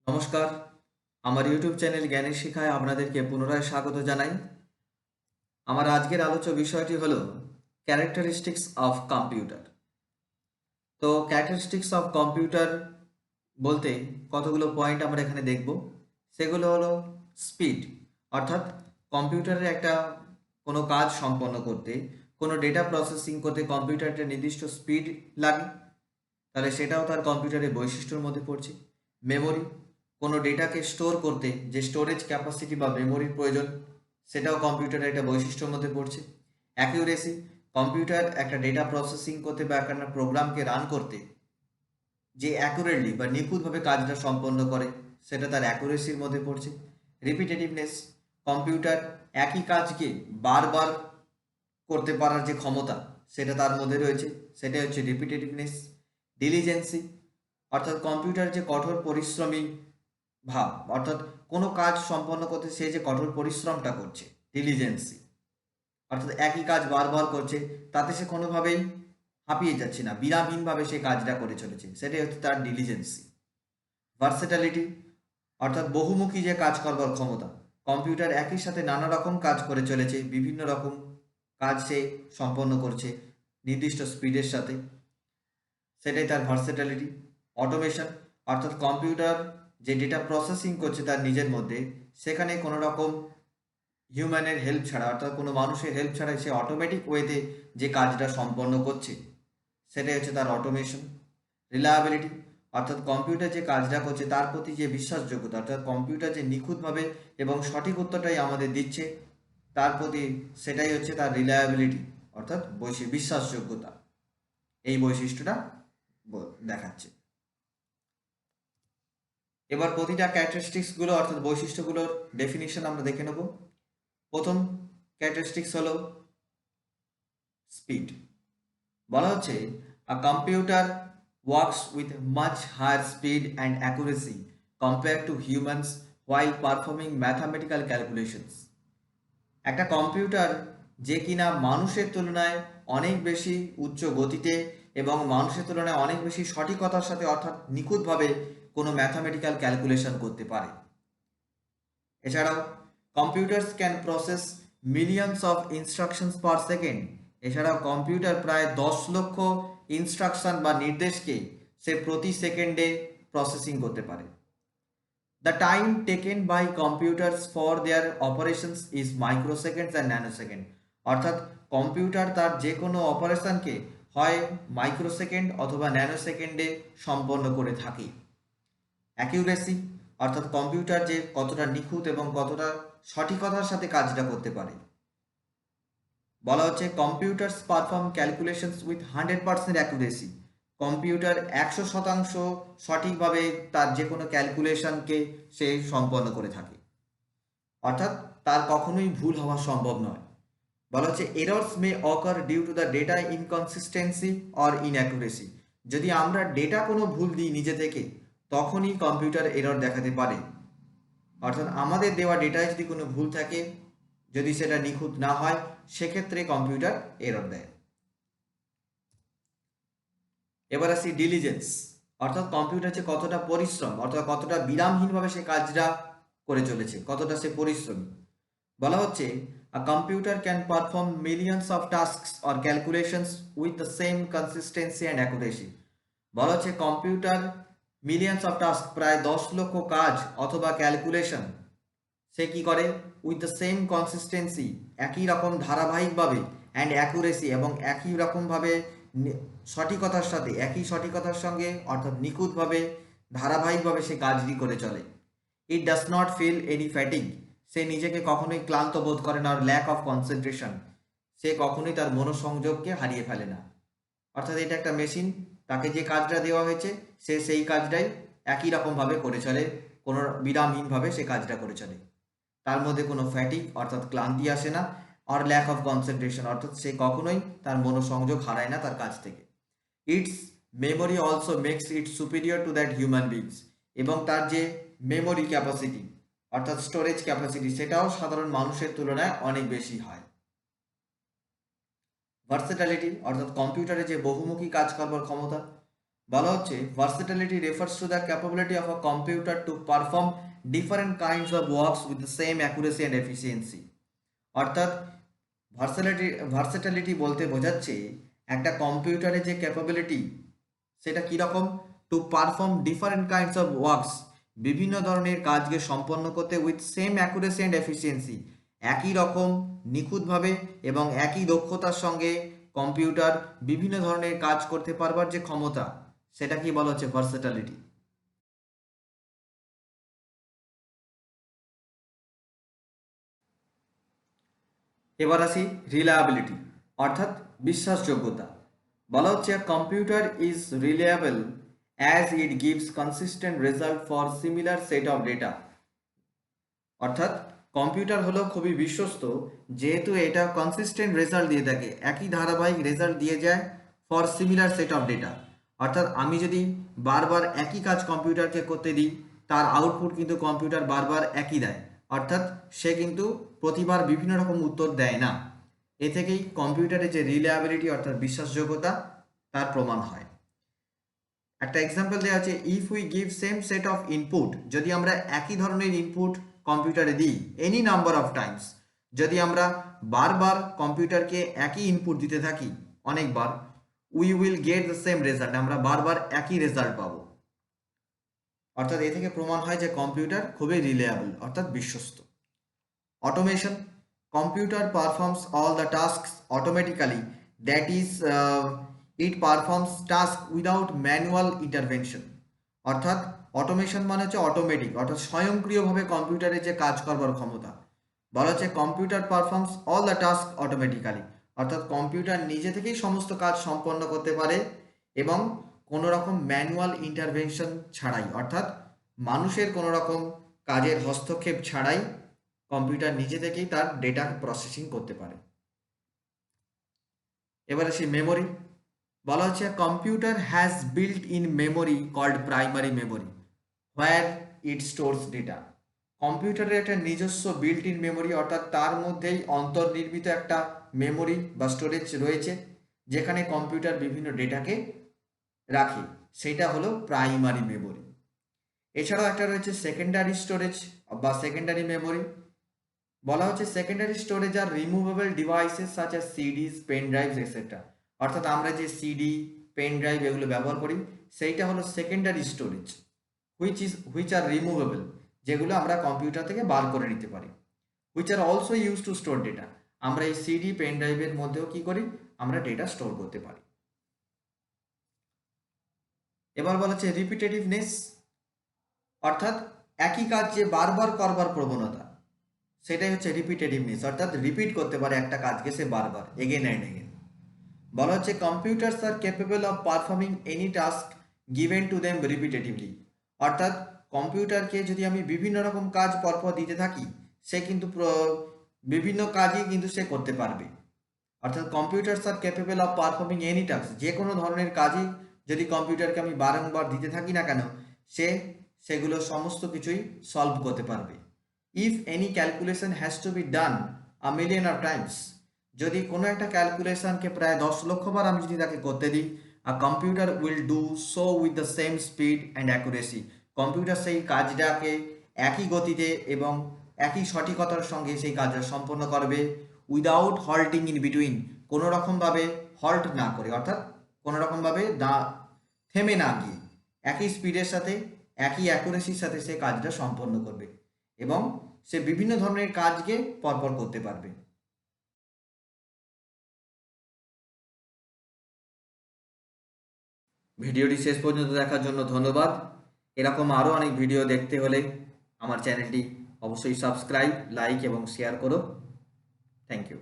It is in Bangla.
নমস্কার, আমার ইউটিউব চ্যানেল জ্ঞানের শিখায় আপনাদেরকে পুনরায় স্বাগত জানাই। আমার আজকের আলোচ্য বিষয়টি হলো ক্যারেক্টারিস্টিক্স অফ কম্পিউটার। তো ক্যারেক্টারিস্টিক্স অফ কম্পিউটার বলতে কতগুলো পয়েন্ট আমরা এখানে দেখব। সেগুলো হলো স্পিড, অর্থাৎ কম্পিউটারের একটা কোনো কাজ সম্পন্ন করতে, কোনো ডেটা প্রসেসিং করতে কম্পিউটারটা নির্দিষ্ট স্পিড লাগে, তাহলে সেটাও তার কম্পিউটারের বৈশিষ্ট্যের মধ্যে পড়ছে। মেমোরি, কোনো ডেটাকে স্টোর করতে যে স্টোরেজ ক্যাপাসিটি বা মেমোরির প্রয়োজন, সেটাও কম্পিউটারের একটা বৈশিষ্ট্যের মধ্যে পড়ছে। অ্যাকিউরেসি, কম্পিউটার একটা ডেটা প্রসেসিং করতে বা একটা প্রোগ্রামকে রান করতে যে অ্যাকুরেটলি বা নিখুঁতভাবে কাজটা সম্পন্ন করে, সেটা তার অ্যাকুরেসির মধ্যে পড়ছে। রিপিটেটিভনেস, কম্পিউটার একই কাজকে বারবার করতে পারার যে ক্ষমতা, সেটা তার মধ্যে রয়েছে, সেটাই হচ্ছে রিপিটেটিভনেস। ডিলিজেন্সি, অর্থাৎ কম্পিউটার যে কঠোর পরিশ্রমী ভাব, অর্থাৎ কোনো কাজ সম্পন্ন করতে সে যে কঠোর পরিশ্রমটা করছে, ডিলিজেন্সি, অর্থাৎ একই কাজ বারবার করছে, তাতে সে কোনোভাবেই হাঁপিয়ে যাচ্ছে না, বিরামহীনভাবে সে কাজটা করে চলেছে, সেটাই হচ্ছে তার ডিলিজেন্সি। ভার্সেটালিটি, অর্থাৎ বহুমুখী যে কাজ করবার ক্ষমতা, কম্পিউটার একই সাথে নানা রকম কাজ করে চলেছে, বিভিন্ন রকম কাজ সে সম্পন্ন করছে নির্দিষ্ট স্পিডের সাথে, সেটাই তার ভার্সেটালিটি। অটোমেশন, অর্থাৎ কম্পিউটার যে ডেটা প্রসেসিং করছে তার নিজের মধ্যে, সেখানে কোনো রকম হিউম্যানের হেল্প ছাড়া, অর্থাৎ কোনো মানুষের হেল্প ছাড়াই সে অটোমেটিক ওয়েতে যে কাজটা সম্পন্ন করছে, সেটাই হচ্ছে তার অটোমেশন। রিলায়াবিলিটি, অর্থাৎ কম্পিউটার যে কাজটা করছে তার প্রতি যে বিশ্বাসযোগ্যতা, অর্থাৎ কম্পিউটার যে নিখুঁতভাবে এবং সঠিক উত্তরটাই আমাদের দিচ্ছে তার প্রতি, সেটাই হচ্ছে তার রিলায়াবিলিটি, অর্থাৎ বিশ্বাসযোগ্যতা, এই বৈশিষ্ট্যটা দেখাচ্ছে। এবার প্রতিটা ক্যারেক্টারিস্টিক্সগুলো অর্থাৎ বৈশিষ্ট্যগুলোর ডেফিনিশন আমরা দেখে নেব। প্রথম ক্যারেক্টারিস্টিক্স হলো স্পিড। বলা হচ্ছে a computer works with much higher speed and accuracy compare to humans while performing mathematical calculations. একটা কম্পিউটার যে কিনা মানুষের তুলনায় অনেক বেশি উচ্চ গতিতে এবং মানুষের তুলনায় অনেক বেশি সঠিকতার সাথে, অর্থাৎ নিখুঁতভাবে কোনো ম্যাথামেটিক্যাল ক্যালকুলেশন করতে পারে। এছাড়াও computers can process millions of instructions per second. এছাড়াও কম্পিউটার প্রায় 10 লক্ষ ইনস্ট্রাকশন বা নির্দেশকে সে প্রতি সেকেন্ডে প্রসেসিং করতে পারে। The time taken by computers for their operations is microseconds and nanosecond. অর্থাৎ কম্পিউটার তার যে কোনো অপারেশনকে হয় মাইক্রোসেকেন্ড অথবা ন্যানোসেকেন্ডে সম্পন্ন করে থাকে। অ্যাকিউরেসি, অর্থাৎ কম্পিউটার যে কতটা নিখুঁত এবং কতটা সঠিকতার সাথে কাজটা করতে পারে। বলা হচ্ছে computers perform calculations with 100% accuracy. Computer 100% সঠিকভাবে তার যে কোনো ক্যালকুলেশনকে সে সম্পন্ন করে থাকে, অর্থাৎ তার কখনোই ভুল হওয়া সম্ভব নয়। বলা হচ্ছে errors may occur due to the data inconsistency or inaccuracy. যদি আমরা ডেটা কোনো ভুল দিই নিজে থেকে, তখনই কম্পিউটার এরর দেখাতে পারে। অর্থাৎ আমাদের দেওয়া ডেটায় যদি কোনো ভুল থাকে, যদি সেটা নিখুঁত না হয়, সেক্ষেত্রে কম্পিউটার এরর দেয়। এবার আসি ডিলিজেন্স, অর্থাৎ কম্পিউটার যে কতটা পরিশ্রম, অর্থাৎ কতটা বিরামহীনভাবে সে কাজটা করে চলেছে, কতটা সে পরিশ্রমী। বলা হচ্ছে a computer can perform millions of tasks or calculations with the same consistency and accuracy. বলা হচ্ছে কম্পিউটার মিলিয়নস অফ টাস্ক, প্রায় 10 লক্ষ কাজ অথবা ক্যালকুলেশন সে কি করে উইথ দ্য সেম কনসিস্টেন্সি, একই রকম ধারাবাহিকভাবে, অ্যান্ড অ্যাকুরেসি, এবং একই রকমভাবে সঠিকতার সাথে, একই সঠিকতার সঙ্গে, অর্থাৎ নিখুঁতভাবে ধারাবাহিকভাবে সে কাজটি করে চলে। It does not feel any fatigue, সে নিজেকে কখনোই ক্লান্ত বোধ করে না। আর ল্যাক অফ কনসেন্ট্রেশন, সে কখনোই তার মনোসংযোগকে হারিয়ে ফেলে না। অর্থাৎ এটা একটা মেশিন, তাকে যে কাজটা দেওয়া হয়েছে সে সেই কাজটাই একই রকমভাবে করে চলে, কোনো বিরামহীনভাবে সে কাজটা করে চলে, তার মধ্যে কোনো ফ্যাটিক অর্থাৎ ক্লান্তি আসে না। আর ল্যাক অফ কনসেন্ট্রেশন, অর্থাৎ সে কখনোই তার মনোসংযোগ হারায় না তার কাজ থেকে। Its memory also makes it superior to that human beings. এবং তার যে মেমোরি ক্যাপাসিটি, অর্থাৎ স্টোরেজ ক্যাপাসিটি, সেটাও সাধারণ মানুষের তুলনায় অনেক বেশি হয়। ভার্সেটালিটি, অর্থাৎ কম্পিউটারে যে বহুমুখী কাজ করবার ক্ষমতা। বলা হচ্ছে versatility refers to the capability of a computer to perform different kinds of works with the same accuracy and efficiency. অর্থাৎ ভার্সেটিলিটি বলতে বোঝাচ্ছে একটা কম্পিউটারের যে ক্যাপাবিলিটি সেটা কীরকম, two perform different kinds of works, বিভিন্ন ধরনের কাজকে সম্পন্ন করতে with same accuracy and efficiency, একই রকম নিখুঁতভাবে এবং একই দক্ষতার সঙ্গে কম্পিউটার বিভিন্ন ধরনের কাজ করতে পারবার যে ক্ষমতা, সেটা কি বলা হচ্ছে ভার্সেটিলিটি। এবার আসি রিলায়াবিলিটি অর্থাৎ বিশ্বাসযোগ্যতা। বলা হচ্ছে computer is reliable as it gives consistent result for similar set of data. অর্থাৎ কম্পিউটার হলো খুবই বিশ্বস্ত যেহেতু এটা কনসিস্টেন্ট রেজাল্ট দিয়ে থাকে, একই ধারাবাহিক রেজাল্ট দিয়ে যায় for similar set of data. অর্থাৎ আমি যদি বারবার একই কাজ কম্পিউটারকে করতে দিই তার আউটপুট কিন্তু কম্পিউটার বারবার একই দেয়, অর্থাৎ সে কিন্তু প্রতিবার বিভিন্ন রকম উত্তর দেয় না। এ থেকেই কম্পিউটারের যে রিলায়াবিলিটি অর্থাৎ বিশ্বাসযোগ্যতা তার প্রমাণ হয়। একটা এক্সাম্পল দেওয়া আছে, if we give same set of input, যদি আমরা একই ধরনের ইনপুট কম্পিউটারে দিই এনি নাম্বার অফ টাইমস, যদি আমরা বারবার কম্পিউটারকে একই ইনপুট দিতে থাকি অনেকবার, we will get the same result, আমরা বারবার একই রেজাল্ট পাবো। অর্থাৎ এ থেকে প্রমাণ হয় যে কম্পিউটার খুবই রিলায়েবল অর্থাৎ বিশ্বস্ত। Automation, computer performs all the tasks automatically, that is it performs task without manual intervention. অর্থাৎ অটোমেশন মানে হচ্ছে অটোমেটিক অর্থাৎ স্বয়ংক্রিয়ভাবে কম্পিউটারের যে কাজ করবার ক্ষমতা। বলা হচ্ছে computer performs all the task automatically, অর্থাৎ কম্পিউটার নিজে থেকেই সমস্ত কাজ সম্পন্ন করতে পারে এবং কোনো রকম ম্যানুয়াল ইন্টারভেনশন ছাড়াই, অর্থাৎ মানুষের কোনো রকম কাজের হস্তক্ষেপ ছাড়াই কম্পিউটার নিজে থেকেই তার ডেটা প্রসেসিং করতে পারে। এবার আসি মেমোরি। বলা হচ্ছে computer has built in memory called primary memory where it stores data. কম্পিউটারের একটা নিজস্ব বিল্ট ইন মেমোরি অর্থাৎ তার মধ্যেই অন্তর্নির্মিত একটা মেমোরি বা স্টোরেজ রয়েছে যেখানে কম্পিউটার বিভিন্ন ডেটাকে রাখে, সেটা হলো প্রাইমারি মেমোরি। এছাড়াও একটা রয়েছে সেকেন্ডারি স্টোরেজ বা সেকেন্ডারি মেমোরি। বলা হচ্ছে secondary storage are removable devices such as CDs, pen drives etcetera. অর্থাৎ আমরা যে সিডি, পেন ড্রাইভ এগুলো ব্যবহার করি সেইটা হলো secondary storage which are removable, যেগুলো আমরা কম্পিউটার থেকে বার করে নিতে পারি। Which are also use to store data, আমরা এই সিডি, পেন ড্রাইভের মধ্যেও কি করি আমরা ডেটা স্টোর করতে পারি। এবার বলা হচ্ছে রিপিটেটিভনেস অর্থাৎ একই কাজ যে বারবার করবার প্রবণতা, সেটাই হচ্ছে রিপিটেটিভনেস, অর্থাৎ রিপিট করতে পারে একটা কাজকে সে বারবার এগেন অ্যান্ড এগেন। বলা হচ্ছে computers are capable of performing any task given to them repetitively. অর্থাৎ কম্পিউটারকে যদি আমি বিভিন্ন রকম কাজ পরপর দিতে থাকি সে কিন্তু বিভিন্ন কাজই কিন্তু সে করতে পারবে। অর্থাৎ computers are capable of performing any task, যে কোনো ধরনের কাজই যদি কম্পিউটারকে আমি বারংবার দিতে থাকি না কেন সে সেগুলো সমস্ত কিছুই সলভ করতে পারবে। If any calculation has to be done a million of Times, যদি কোনো একটা ক্যালকুলেশনকে প্রায় 10 লক্ষ বার আমি যদি তাকে করতে দিই, a computer will do so with the same speed and accuracy, computer সেই কাজটাকে একই গতিতে এবং একই সঠিকতার সঙ্গে সেই কাজটা সম্পন্ন করবে উইদাউট হল্টিং ইন বিটুইন, কোনো রকমভাবে হল্ট না করে, অর্থাৎ কোনো রকমভাবে থেমে না গিয়ে একই স্পিডের সাথে একই অ্যাকুরেসির সাথে সে কাজটা সম্পন্ন করবে এবং সে বিভিন্ন ধরনের কাজকে পরপর করতে পারবে। ভিডিওটি শেষ পর্যন্ত দেখার জন্য ধন্যবাদ। এরকম আরও অনেক ভিডিও দেখতে হলে আমার চ্যানেলটি অবশ্যই সাবস্ক্রাইব, লাইক এবং শেয়ার করো। Thank you.